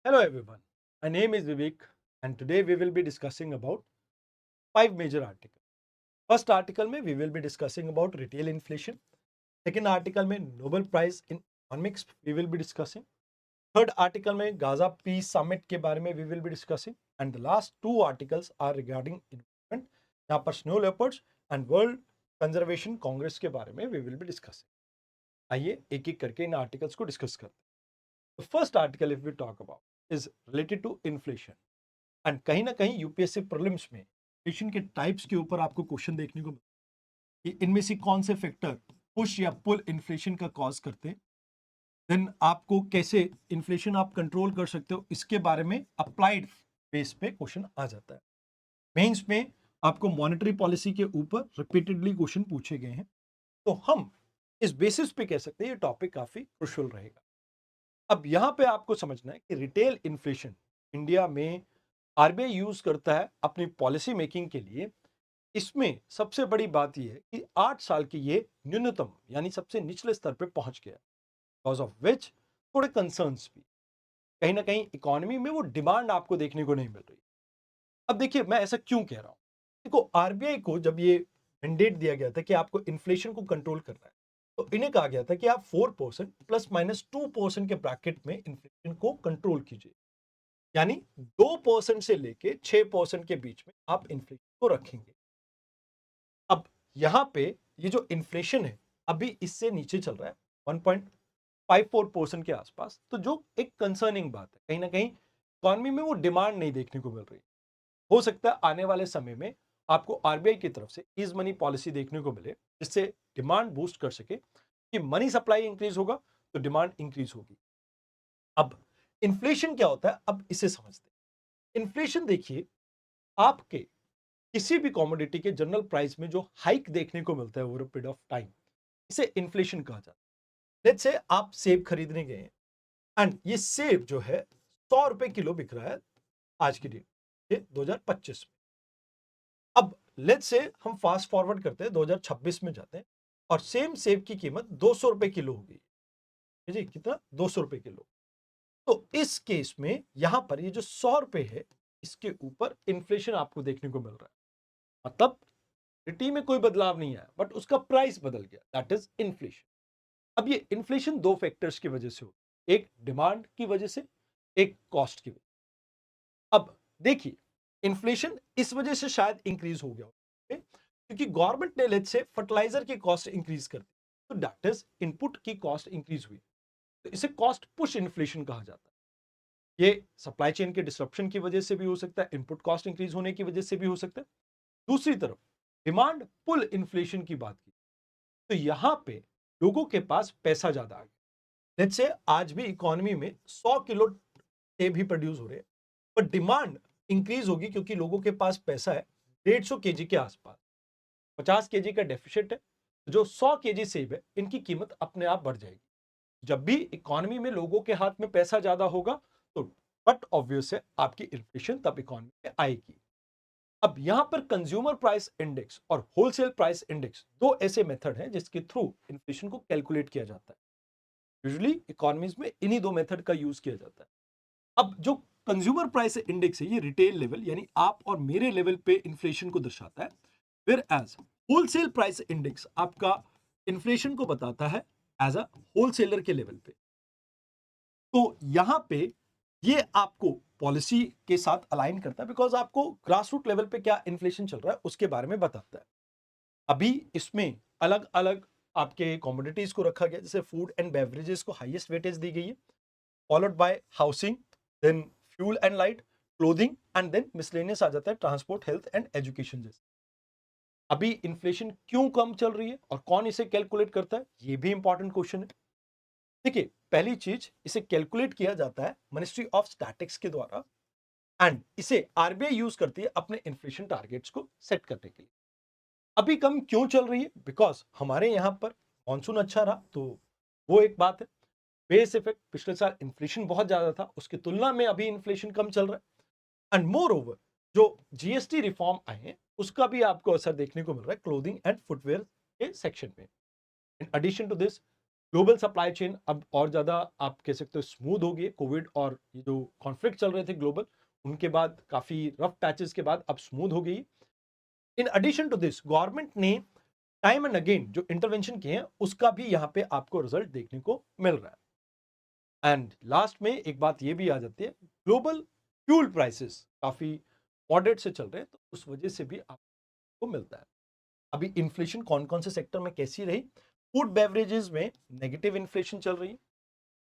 Hello everyone, my name is Vivek and today we will be discussing about five major articles. First article में we will be discussing about retail inflation. Second article में Nobel Prize in Economics we will be discussing. Third article में Gaza Peace Summit के बारे में we will be discussing. And the last two articles are regarding environment. यहाँ पर Snow Leopards and World Conservation Congress के बारे में we will be discussing. आइए एक एक करके इन आर्टिकल्स को डिस्कस करते हैं. The first article if we talk about is related to inflation. And कहीं ना कहीं यूपीएससी प्रीलिम्स में इन्फ्लेशन के टाइप्स के ऊपर आपको क्वेश्चन देखने को मिलता है कि इनमें से कौन से फैक्टर पुश या पुल इन्फ्लेशन का कॉज करते हैं. देन आपको कैसे इन्फ्लेशन आप कंट्रोल कर सकते हो इसके बारे में अप्लाइड बेस पे क्वेश्चन आ जाता है. मेंस में आपको मॉनेटरी पॉलिसी के ऊपर रिपीटेडली क्वेश्चन पूछे गए हैं, तो हम इस बेसिस पे कह सकते हैं ये टॉपिक काफी क्रुशियल रहेगा. अब यहां पे आपको समझना है कि रिटेल इन्फ्लेशन इंडिया में आरबीआई यूज करता है अपनी पॉलिसी मेकिंग के लिए. इसमें सबसे बड़ी बात यह है कि 8 साल की ये न्यूनतम यानी सबसे निचले स्तर पे पहुंच गया, बिकॉज ऑफ विच थोड़े कंसर्न्स भी कहीं ना कहीं इकोनॉमी में वो डिमांड आपको देखने को नहीं मिल रही. अब देखिए मैं ऐसा क्यों कह रहा हूं. देखो आरबीआई को जब ये मैंडेट दिया गया था कि आपको इन्फ्लेशन को कंट्रोल करना है, तो इन्हें कहा गया था कि आप 4% ±2% के ब्रैकेट में इन्फ्लेशन को कंट्रोल कीजिए. यानी 2% से लेके 6% के बीच में आप इन्फ्लेशन को रखेंगे. अब यहां पे ये जो इन्फ्लेशन है अभी इससे नीचे चल रहा है 1.54% के आसपास, तो जो एक कंसर्निंग बात है. कहीं ना कहीं इकोनॉमी में वो डिमांड नहीं देखने को मिल रही. हो सकता है आने वाले समय में आपको आरबीआई की तरफ से ईज मनी पॉलिसी देखने को मिले जिससे डिमांड बूस्ट कर सके कि मनी सप्लाई इंक्रीज होगा तो डिमांड इंक्रीज होगी. अब इन्फ्लेशन क्या होता है अब इसे समझते हैं. इन्फ्लेशन देखिए आपके किसी भी कॉमोडिटी के जनरल प्राइस में जो हाइक देखने को मिलता है over a period of time, इसे इन्फ्लेशन कहा जाता है. लेट्स से आप सेब खरीदने गए हैं एंड ये सेब जो है 100 रुपए किलो बिक रहा है आज की डेट, ये 2025 में. अब लेट्स से हम फास्ट फॉरवर्ड करते हैं 2026 में जाते हैं और सेम सेब की कीमत 200 रुपए किलो हो गई. जी कितना, 200 रुपए किलो. तो इस केस में यहां पर ये जो 100 रुपए है इसके ऊपर इन्फ्लेशन आपको देखने को मिल रहा है. मतलब क्वांटिटी में कोई बदलाव नहीं आया बट उसका प्राइस बदल गया, दैट इज इन्फ्लेशन. अब ये इन्फ्लेशन दो फैक्टर्स की वजह से हो, एक डिमांड की वजह से, एक कॉस्ट की वजह. अब देखिए इन्फ्लेशन इस वजह से शायद इंक्रीज हो गया okay? क्योंकि गवर्नमेंट ने लेट्स से फर्टिलाइजर की कॉस्ट इंक्रीज कर दी, तो दैट इज इनपुट की कॉस्ट इंक्रीज हुई, तो इसे कॉस्ट पुश इन्फ्लेशन कहा जाता है. ये सप्लाई चेन के डिसरप्शन की वजह से भी हो सकता है, इनपुट कॉस्ट इंक्रीज होने की वजह से भी हो सकता है. दूसरी तरफ डिमांड पुल इन्फ्लेशन की बात की तो यहां पे लोगों के पास पैसा ज्यादा आ गया. लेट्स से आज भी इकोनॉमी में 100 किलो सेब ही प्रोड्यूस हो रहे हैं, पर डिमांड इंक्रीज होगी क्योंकि लोगों के पास पैसा है 150 केजी के आसपास. 50 केजी का डेफिसिट है, जो 100 केजी सेब है इनकी कीमत अपने आप बढ़ जाएगी. जब भी इकोनॉमी में लोगों के हाथ में पैसा ज्यादा होगा तो बट ऑब्वियस है आपकी इन्फ्लेशन तब इकोनॉमी में आएगी. अब यहां पर कंज्यूमर प्राइस इंडेक्स और होलसेल प्राइस इंडेक्स दो ऐसे मेथड हैं जिसके थ्रू इन्फ्लेशन को कैलकुलेट किया जाता है. यूजुअली इकोनॉमीज में इन्हीं दो मेथड का यूज किया जाता है. अब जो कंज्यूमर प्राइस इंडेक्स है ये रिटेल लेवल यानी आप और मेरे लेवल पे इन्फ्लेशन को दर्शाता है, whereas wholesale price index आपका इन्फ्लेशन को बताता है एज अ होलसेलर के लेवल पे. तो यहां पे ये आपको पॉलिसी के साथ अलाइन करता है बिकॉज आपको ग्रास रूट लेवल पे क्या इन्फ्लेशन चल रहा है उसके बारे में बताता है. अभी इसमें अलग अलग आपके कॉमोडिटीज को रखा गया, जैसे फूड एंड बेवरेजेस को हाईएस्ट वेटेज दी गई है, followed by housing, then fuel and light, clothing and then miscellaneous आ जाता है ट्रांसपोर्ट, हेल्थ एंड एजुकेशन जैसे. अभी इन्फ्लेशन क्यों कम चल रही है और कौन इसे कैलकुलेट करता है ये भी इंपॉर्टेंट क्वेश्चन है. देखिए पहली चीज, इसे कैलकुलेट किया जाता है मिनिस्ट्री ऑफ स्टैटिक्स के द्वारा एंड इसे आरबीआई यूज करती है अपने इन्फ्लेशन टारगेट्स को सेट करने के लिए. अभी कम क्यों चल रही है, बिकॉज हमारे यहां पर मानसून अच्छा रहा, तो वो एक बात है. बेस इफेक्ट, पिछले साल इन्फ्लेशन बहुत ज्यादा था उसकी तुलना में अभी इन्फ्लेशन कम चल रहा है. एंड मोर ओवर जो जीएसटी रिफॉर्म आए हैं उसका भी आपको असर देखने को मिल रहा है क्लोथिंग एंड फुटवेयर के सेक्शन में. In addition to this global supply chain अब और ज़्यादा आप कह सकते हो स्मूथ हो गई। कोविड और ये जो कॉन्फ्लिक्ट चल रहे थे ग्लोबल, उनके बाद काफ़ी रफ पैचेस के बाद अब स्मूथ हो गई। In addition to this government ने टाइम एंड अगेन जो इंटरवेंशन किए हैं उसका भी यहाँ पे आपको रिजल्ट देखने को मिल रहा है। एंड लास्ट में एक बात ये भी आ जाती है, ग्लोबल फ्यूल प्राइसेस काफ़ी मॉडरेट से चल रहे हैं, तो उस वजह से भी आपको मिलता है। अभी इन्फ्लेशन कौन कौन से सेक्टर में कैसी रही? फूड बेवरेजेस में नेगेटिव इन्फ्लेशन चल रही है,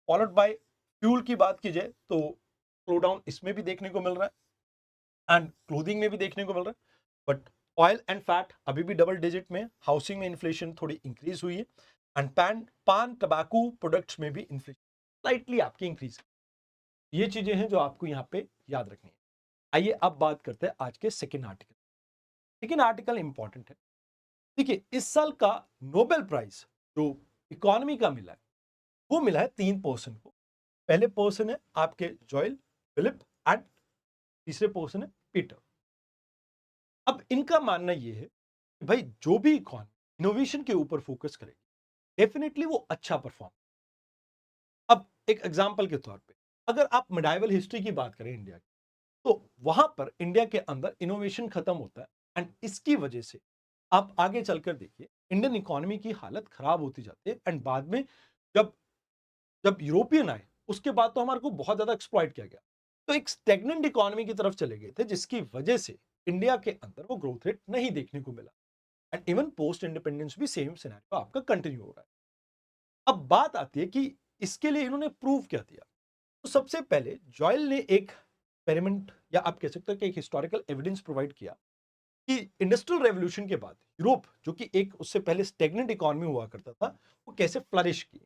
फॉलोड बाय फ्यूल की बात की जाए तो स्लो डाउन इसमें भी देखने को मिल रहा है एंड क्लोथिंग में भी देखने को मिल रहा है। बट ऑयल एंड फैट अभी भी डबल डिजिट में, हाउसिंग में इन्फ्लेशन थोड़ी इंक्रीज हुई है एंड पान टबैको प्रोडक्ट्स में भी इन्फ्लेशन स्लाइटली आपकी इंक्रीज है। ये चीजें हैं जो आपको यहाँ पे याद रखनी है। आइए अब बात करते हैं आज के second article. Second article important है। देखिए, इस साल का नोबेल प्राइज जो इकोनॉमी का मिला है वो मिला है 3 पर्सन को। पहले पर्सन है आपके जॉयल फिलिप एंड तीसरे पर्सन है पीटर। अब इनका मानना यह है कि भाई जो भी इकोनॉमी इनोवेशन के ऊपर फोकस करेगी डेफिनेटली वो अच्छा परफॉर्म। अब एक एग्जांपल के तौर पे अगर आप मिडाइवल हिस्ट्री की बात करें इंडिया की, तो वहां पर इंडिया के अंदर इनोवेशन खत्म होता है एंड इसकी वजह से आप आगे चलकर देखिए इंडियन इकोनॉमी की हालत खराब होती जाती है एंड बाद में जब जब यूरोपियन आए उसके बाद तो हमारे को बहुत ज्यादा एक्सप्लॉइट किया गया, तो एक स्टेगनेंट इकोनॉमी की तरफ चले गए थे जिसकी वजह से इंडिया के अंदर वो ग्रोथ रेट नहीं देखने को मिला एंड इवन पोस्ट इंडिपेंडेंस भी सेम सिनेरियो आपका कंटिन्यू हो रहा है। अब बात आती है कि इसके लिए इन्होंने प्रूव क्या दिया। तो सबसे पहले जॉयल ने एक एक्सपेरिमेंट या आप कह सकते हो कि एक हिस्टोरिकल एविडेंस प्रोवाइड किया कि इंडस्ट्रियल रेवोल्यूशन के बाद यूरोप जो कि एक उससे पहले स्टेगनेंट इकोनॉमी हुआ करता था वो कैसे फ्लरिश की।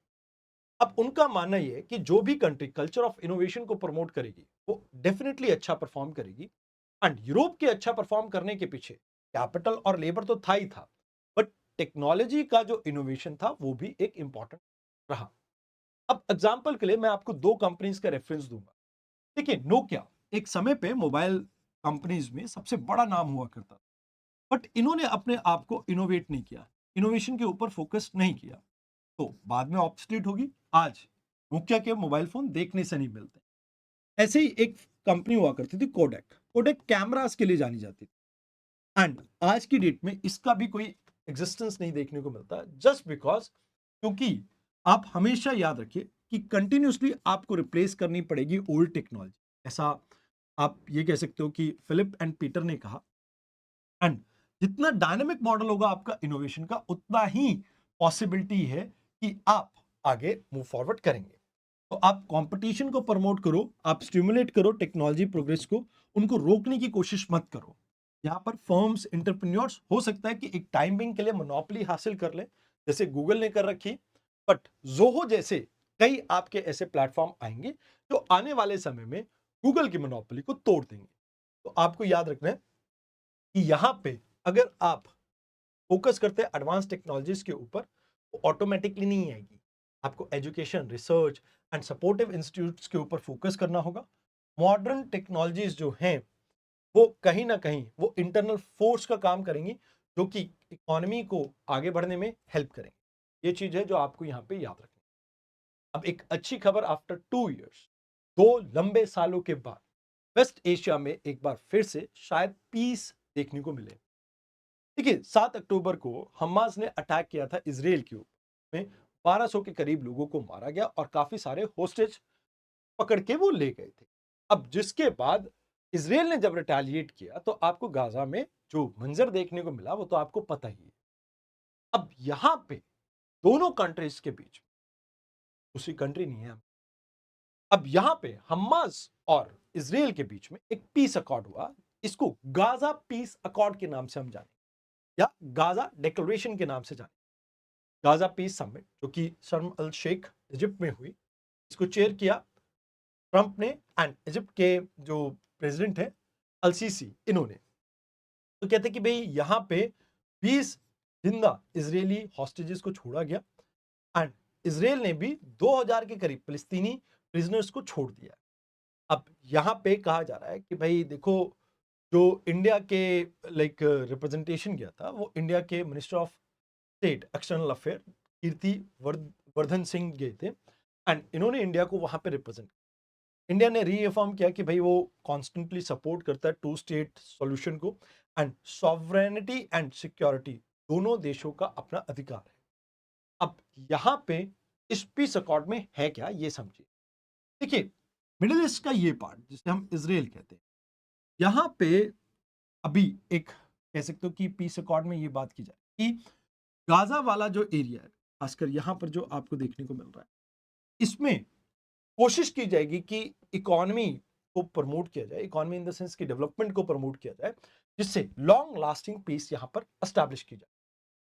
अब उनका मानना यह है कि जो भी कंट्री कल्चर ऑफ इनोवेशन को प्रमोट करेगी वो डेफिनेटली अच्छा परफॉर्म करेगी एंड यूरोप के अच्छा परफॉर्म करने के पीछे कैपिटल और लेबर तो था ही था, बट टेक्नोलॉजी का जो इनोवेशन था वो भी एक इंपॉर्टेंट रहा। अब एग्जांपल के लिए मैं आपको दो कंपनीज का रेफरेंस दूंगा। देखिए, नोकिया एक समय पे मोबाइल कंपनीज में सबसे बड़ा नाम हुआ करता था, बट इन्होंने अपने आप को इनोवेट नहीं किया, इनोवेशन के ऊपर फोकस नहीं किया, तो बाद में ऑब्सोलीट होगी। आज नोकिया के मोबाइल फोन देखने से नहीं मिलते। ऐसे ही एक कंपनी हुआ करती थी कोडेक, कोडेक कैमरास के लिए जानी जाती थी एंड आज की डेट में इसका भी कोई एग्जिस्टेंस नहीं देखने को मिलता, जस्ट बिकॉज क्योंकि आप हमेशा याद रखिए कि कंटिन्यूसली आपको रिप्लेस करनी पड़ेगी ओल्ड टेक्नोलॉजी। ऐसा आप ये कह सकते हो कि फिलिप एंड पीटर ने कहा एंड जितना डायनेमिक मॉडल होगा आपका इनोवेशन का उतना ही पॉसिबिलिटी है कि आप आगे मूव फॉरवर्ड करेंगे। तो आप कंपटीशन को प्रमोट करो, आप स्टिमुलेट करो टेक्नोलॉजी प्रोग्रेस को, उनको रोकने की कोशिश मत करो। यहाँ पर फर्म्स एंटरप्रेन्योर्स हो सकता है कि एक टाइमिंग के लिए मोनोपोली हासिल कर ले जैसे गूगल ने कर रखी, बट जोहो जैसे कई आपके ऐसे प्लेटफॉर्म आएंगे जो आने वाले समय में गूगल की मोनोपोली को तोड़ देंगे। तो आपको याद रखना है कि यहाँ पे अगर आप फोकस करते हैं एडवांस टेक्नोलॉजीज के ऊपर तो ऑटोमेटिकली नहीं आएगी। आपको education research and supportive institutes के ऊपर फोकस करना होगा। मॉडर्न टेक्नोलॉजीज जो हैं वो कहीं ना कहीं वो इंटरनल फोर्स का काम करेंगी जो कि इकोनॉमी को आगे बढ़ने में हेल्प करेंगे। ये चीज है जो आपको यहाँ पे याद रखनी है। अब एक अच्छी खबर, आफ्टर 2 इयर्स, 2 लंबे सालों के बाद वेस्ट एशिया में एक बार फिर से शायद पीस देखने को मिले। देखिए, 7 अक्टूबर को हमास ने अटैक किया था इसराइल के ऊपर में, 1200 के करीब लोगों को मारा गया और काफी सारे होस्टेज पकड़ के वो ले गए थे। अब जिसके बाद इसराइल ने जब रिटेलिएट किया तो आपको गाजा में जो मंजर देखने को मिला वो तो आपको पता ही है। अब यहां पे दोनों कंट्रीज के बीच दूसरी कंट्री नहीं है। अब यहां पे हमास और इसराइल के बीच में एक पीस अकॉर्ड हुआ। इसको गाजा पीस अकॉर्ड के नाम से हम जाने या गाजा डिक्लेरेशन के नाम से जाने। गाजा पीस समिट जो कि शर्म अल शेख इजिप्ट में हुई, इसको चेयर किया ट्रंप ने एंड इजिप्ट के जो प्रेसिडेंट है अल सीसी, इन्होंने तो कहते कि भाई यहाँ पे 20 जिंदा इजरायली हॉस्टेजेस को छोड़ा गया एंड इसराइल ने भी 2000 के करीब फिलिस्तीनी प्रिजनर्स को छोड़ दिया। अब यहाँ पे कहा जा रहा है कि भाई देखो, जो इंडिया के लाइक रिप्रेजेंटेशन गया था वो इंडिया के minister of state external affair Kirti Vardhan Singh गए थे एंड इन्होंने इंडिया को वहां पे रिप्रेजेंट, इंडिया ने रीअफर्म किया कि भाई वो कॉन्स्टेंटली सपोर्ट करता है टू स्टेट सॉल्यूशन को एंड सॉवरेनिटी एंड सिक्योरिटी दोनों देशों का अपना अधिकार है। अब यहां पे इस पीस अकॉर्ड में है क्या ये समझिए। देखिए, मिडिल ईस्ट का ये पार्ट जिसे हम इसराइल कहते हैं, यहां पे अभी एक कह सकते हो कि पीस अकॉर्ड में ये बात की जाए कि गाजा वाला जो एरिया है, खासकर यहां पर जो आपको देखने को मिल रहा है, इसमें कोशिश की जाएगी कि इकोनॉमी को प्रमोट किया जाए, इकोनॉमी इन द सेंस की डेवलपमेंट को प्रमोट किया जाए, जिससे लॉन्ग लास्टिंग पीस यहां पर एस्टैब्लिश की जाए।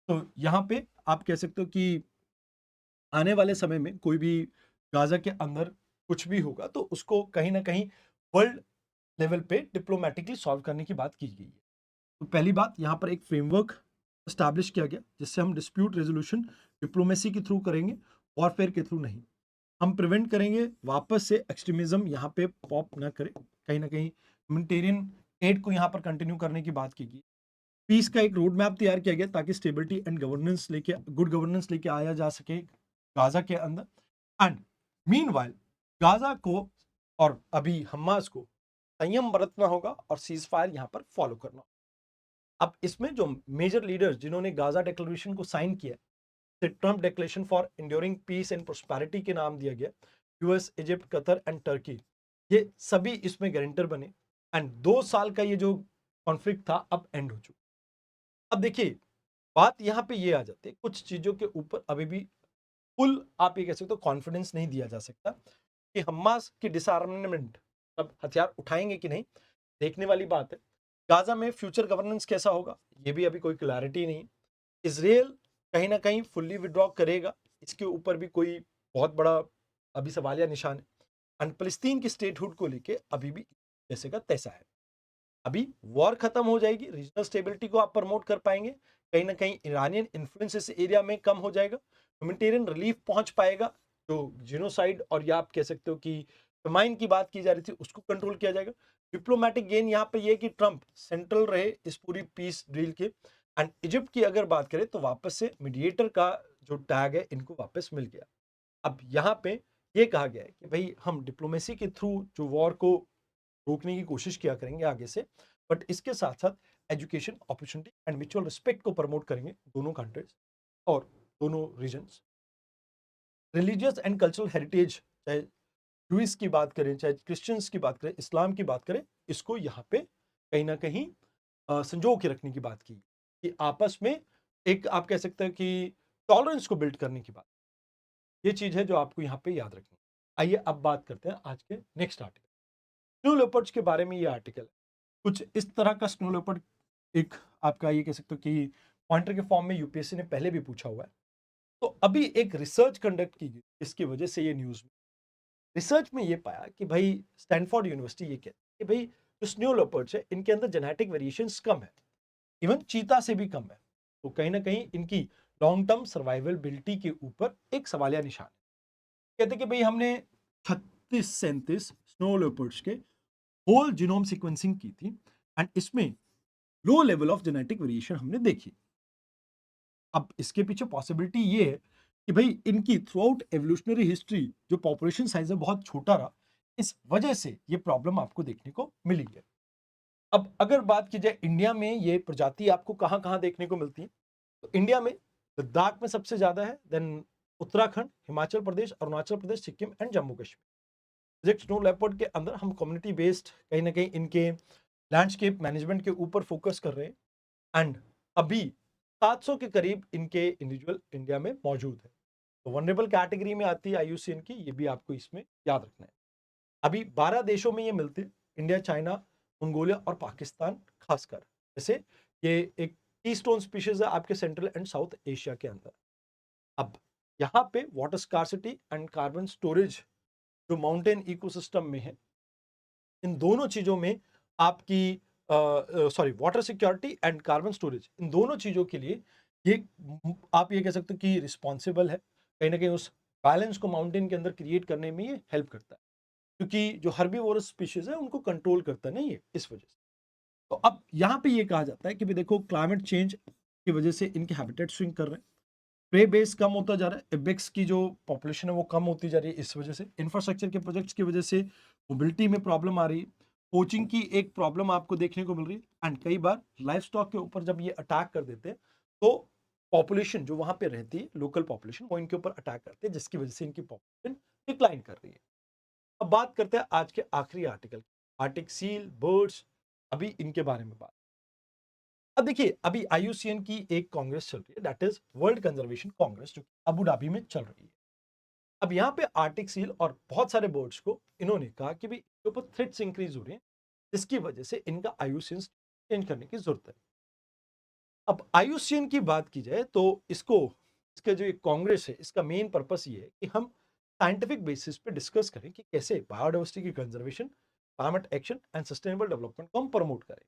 तो यहां पे आप कह सकते हो कि आने वाले समय में कोई भी गाजा के अंदर कुछ भी होगा तो उसको कहीं ना कहीं वर्ल्ड लेवल पे डिप्लोमेटिकली सॉल्व करने की बात की गई है। तो पहली बात, यहाँ पर एक फ्रेमवर्क एस्टैब्लिश किया गया जिससे हम डिस्प्यूट रेजोल्यूशन डिप्लोमेसी के थ्रू करेंगे, वॉरफेयर के थ्रू नहीं। हम प्रिवेंट करेंगे वापस से एक्सट्रीमिज्म यहाँ पे पॉप ना करे, कहीं ना कहीं ह्यूमैनिटेरियन एड को यहाँ पर कंटिन्यू करने की बात की गई। पीस का एक रोड मैप तैयार किया गया ताकि स्टेबिलिटी एंड गवर्नेंस लेके, गुड गवर्नेंस लेके आया जा सके गाजा के अंदर। एंड मीनवाइल गाजा को और अभी हमास को संयम बरतना होगा और सीज फायर यहाँ पर फॉलो करना होगा। अब इसमें जो मेजर लीडर्स जिन्होंने गाजा डिक्लेरेशन को साइन किया, Trump declaration for enduring peace and prosperity के नाम दिया गया, US, Egypt, Qatar and Turkey, ये सभी इसमें गारंटर बने एंड 2 साल का ये जो कॉन्फ्लिक्ट था अब एंड हो चुका। अब देखिए, बात यहाँ पे ये आ जाती है, कुछ चीजों के ऊपर अभी भी फुल आप ये कह सकते हो कॉन्फिडेंस नहीं दिया जा सकता कि हमास की डिसआर्मामेंट अब हथियार उठाएंगे कि नहीं, देखने वाली बात है। गाजा में फ्यूचर गवर्नेंस कैसा होगा ये भी अभी कोई क्लैरिटी नहीं। इसराइल कहीं ना कहीं फुल्ली विड्रॉ करेगा, इसके ऊपर भी कोई बहुत बड़ा अभी सवालिया निशान है। एंड फलस्तीन की स्टेटहुड को लेके अभी भी जैसे का तैसा है। अभी वॉर खत्म हो जाएगी, रीजनल स्टेबिलिटी को आप प्रमोट कर पाएंगे, कहीं ना कहीं ईरानियन इन्फ्लुएंस इस एरिया में कम हो जाएगा, ह्यूमैनिटेरियन रिलीफ पहुंच पाएगा, जो जिनोसाइड और या आप कह सकते हो कि फेमाइन की बात की जा रही थी उसको कंट्रोल किया जाएगा। डिप्लोमेटिक गेन यहाँ पे ये कि ट्रंप सेंट्रल रहे इस पूरी पीस डील के। एंड इजिप्ट की अगर बात करें तो वापस से मीडिएटर का जो टैग है इनको वापस मिल गया। अब यहाँ पे ये कहा गया है कि भाई हम डिप्लोमेसी के थ्रू जो वॉर को रोकने की कोशिश किया करेंगे आगे से, बट इसके साथ साथ education opportunity and mutual respect को प्रमोट करेंगे दोनों कंट्रीज और दोनों regions. Religious and cultural heritage, चाहे जूइस की बात करें, चाहे क्रिश्चियंस की बात करें, इस्लाम की बात करें, इसको यहाँ पे कहीं ना कहीं संजो के रखने की बात की कि आपस में एक आप कह सकते हैं कि टॉलरेंस को बिल्ड करने की बात, ये चीज है जो आपको यहाँ पे याद रखनी। आइए अब बात करते हैं आज के नेक्स्ट आर्टिकल, स्नो लेपर्ड्स के बारे में। ये आर्टिकल कुछ इस तरह का स्नो लेपर्ड, एक आपका ये कह सकते हो कि पॉइंटर के फॉर्म में यूपीएससी ने पहले भी पूछा हुआ है। तो अभी एक रिसर्च कंडक्ट की गई, इसकी वजह से ये न्यूज में, रिसर्च में ये पाया कि भाई स्टैनफोर्ड यूनिवर्सिटी ये कहती है कि भाई जो स्नो लेपर्ड्स है इनके अंदर जेनेटिक वेरिएशंस कम है, इवन चीता से भी कम है। तो कहीं ना कहीं इनकी लॉन्ग टर्म सर्वाइवबिलिटी के ऊपर एक सवालिया निशान है। कहते कि भाई हमने 36-37 स्नो लेपर्ड्स के होल जीनोम सीक्वेंसिंग की थी एंड इसमें low level of genetic variation हमने देखी। अब इसके पीछे पॉसिबिलिटी ये है कि भाई इनकी थ्रू आउट एवोल्यूशनरी हिस्ट्री जो पॉपुलेशन साइज है बहुत छोटा रहा, इस वजह से ये प्रॉब्लम आपको देखने को मिली है। अब अगर बात की जाए इंडिया में ये प्रजाति आपको कहाँ कहाँ देखने को मिलती है, तो इंडिया में लद्दाख में सबसे ज्यादा है, then Uttarakhand, Himachal Pradesh, Arunachal Pradesh, Sikkim and Jammu Kashmir. Project snow leopard के अंदर हम कम्युनिटी बेस्ड कहीं ना कहीं इनके लैंडस्केप मैनेजमेंट के ऊपर फोकस कर रहे हैं एंड अभी 700 के करीब इनके इंडिविजुअल इंडिया में मौजूद है। तो वनरेबल कैटेगरी में आती है आईयूसीएन की, ये भी आपको इसमें याद रखना है। अभी 12 देशों में ये मिलते हैं, इंडिया, चाइना, मंगोलिया और पाकिस्तान खासकर। जैसे ये एक कीस्टोन स्पीशीज है आपके सेंट्रल एंड साउथ एशिया के अंदर। अब यहाँ पे water scarcity and carbon storage जो माउंटेन इकोसिस्टम में है, इन दोनों चीजों में आपकी sorry water security and carbon storage, इन दोनों चीजों के लिए ये आप ये कह सकते हो कि रिस्पॉन्सिबल है, कहीं ना कहीं उस बैलेंस को माउंटेन के अंदर क्रिएट करने में ये हेल्प करता है, क्योंकि जो हर्बीवोरस स्पीशीज है उनको कंट्रोल करता नहीं है इस वजह से। तो अब यहाँ पे ये कहा जाता है कि भाई देखो क्लाइमेट चेंज की वजह से इनके हैबिटेट स्विंग कर रहे हैं, प्रे बेस कम होता जा रहा है, इबेक्स की जो पॉपुलेशन है वो कम होती जा रही है, इस वजह से इंफ्रास्ट्रक्चर के प्रोजेक्ट्स की वजह से मोबिलिटी में प्रॉब्लम आ रही है, कोचिंग की एक प्रॉब्लम आपको देखने को मिल रही है एंड कई बार लाइफ स्टॉक के ऊपर जब ये अटैक कर देते हैं तो पॉपुलेशन जो वहां पे रहती है लोकल पॉपुलेशन वो इनके ऊपर अटैक करते हैं जिसकी वजह से इनकी पॉपुलेशन डिक्लाइन कर रही है। अब बात करते हैं आज के आखिरी आर्टिकल, आर्टिक सील बर्ड्स, अभी इनके बारे में बात। अब देखिए अभी आईयूसीएन की एक कांग्रेस चल रही है that is world conservation Congress जो अबू धाबी में चल रही है। अब यहाँ पे आर्टिक सील और बहुत सारे बर्ड्स को इन्होंने कहा कि भाई इसके ऊपर थ्रेट्स इंक्रीज हो रहे हैं जिसकी वजह से इनका आईयूसीएन चेंज करने की जरूरत है। अब आईयूसीएन की बात की जाए तो इसको इसका जो एक कांग्रेस है इसका मेन पर्पस ये है कि हम साइंटिफिक बेसिस पे डिस्कस करें कि कैसे बायोडाइवर्सिटी की conservation, climate action and sustainable development को हम प्रमोट करें।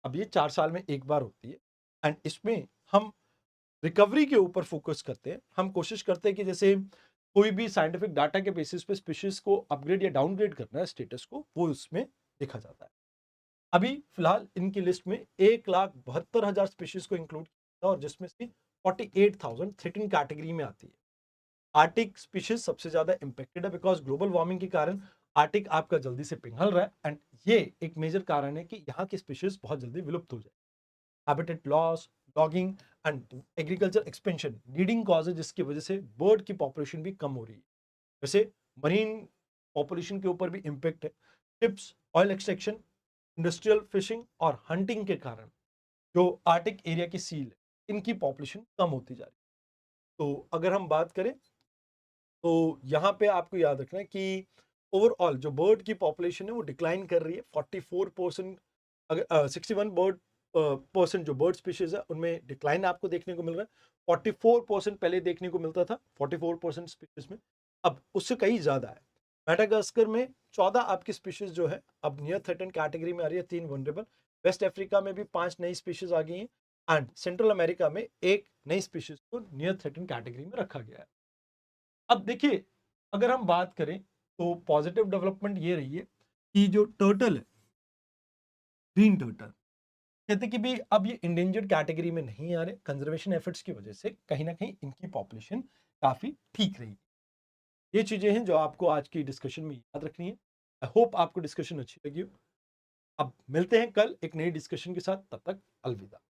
अब ये 4 साल में एक बार होती है एंड इसमें हम रिकवरी के ऊपर फोकस करते हैं। हम कोशिश करते हैं कि जैसे कोई भी साइंटिफिक डाटा के बेसिस पे स्पीशीज को अपग्रेड या डाउनग्रेड करना है स्टेटस को, वो उसमें देखा जाता है। अभी फिलहाल इनकी लिस्ट में 1,72,000 स्पीशीज को इंक्लूड किया और जिसमें से 48,000 थ्रेटन कैटेगरी में आती है। आर्टिक स्पीशीज सबसे ज्यादा इंपेक्टेड है बिकॉज ग्लोबल वार्मिंग के कारण आर्टिक आपका जल्दी से पिघल रहा है एंड ये एक मेजर कारण है कि यहाँ की स्पीशीज बहुत जल्दी विलुप्त हो जाए। Habitat loss, logging and agriculture expansion leading cause है जिसकी वजह से बर्ड की पॉपुलेशन भी कम हो रही है। वैसे मरीन पॉपुलेशन के ऊपर भी इम्पेक्ट है। Ships, oil extraction, industrial fishing और हंटिंग के कारण जो आर्टिक एरिया की सील है इनकी पॉपुलेशन कम होती जा रही है। तो अगर हम बात करें तो यहाँ पे आपको याद रखना है कि ओवरऑल जो बर्ड की पॉपुलेशन है वो डिक्लाइन कर रही है 44%। अगर 61 बर्ड परसेंट जो बर्ड स्पीशीज है उनमें डिक्लाइन आपको देखने को मिल रहा है। 44% पहले देखने को मिलता था 44% स्पीशीज में, अब उससे कहीं ज्यादा है। मेडागास्कर में 14 आपकी स्पीशीज जो है अब नियर थ्रेटन कैटेगरी में आ रही है, 3 वनरेबल। वेस्ट अफ्रीका में भी 5 नई स्पीशीज आ गई हैं एंड सेंट्रल अमेरिका में एक नई स्पीशीज को नियर थ्रेटन कैटेगरी में रखा गया है। अब देखिए अगर हम बात करें तो पॉजिटिव डेवलपमेंट ये रही है कि जो टर्टल है, ग्रीन टर्टल, कहते हैं कि भी अब ये इंडेंजर्ड कैटेगरी में नहीं आ रहे, कंजर्वेशन एफर्ट्स की वजह से कहीं ना कहीं इनकी पॉपुलेशन काफी ठीक रही। ये चीजें हैं जो आपको आज की डिस्कशन में याद रखनी है। आई होप आपको डिस्कशन अच्छी लगी हो। अब मिलते हैं कल एक नई डिस्कशन के साथ, तब तक अलविदा।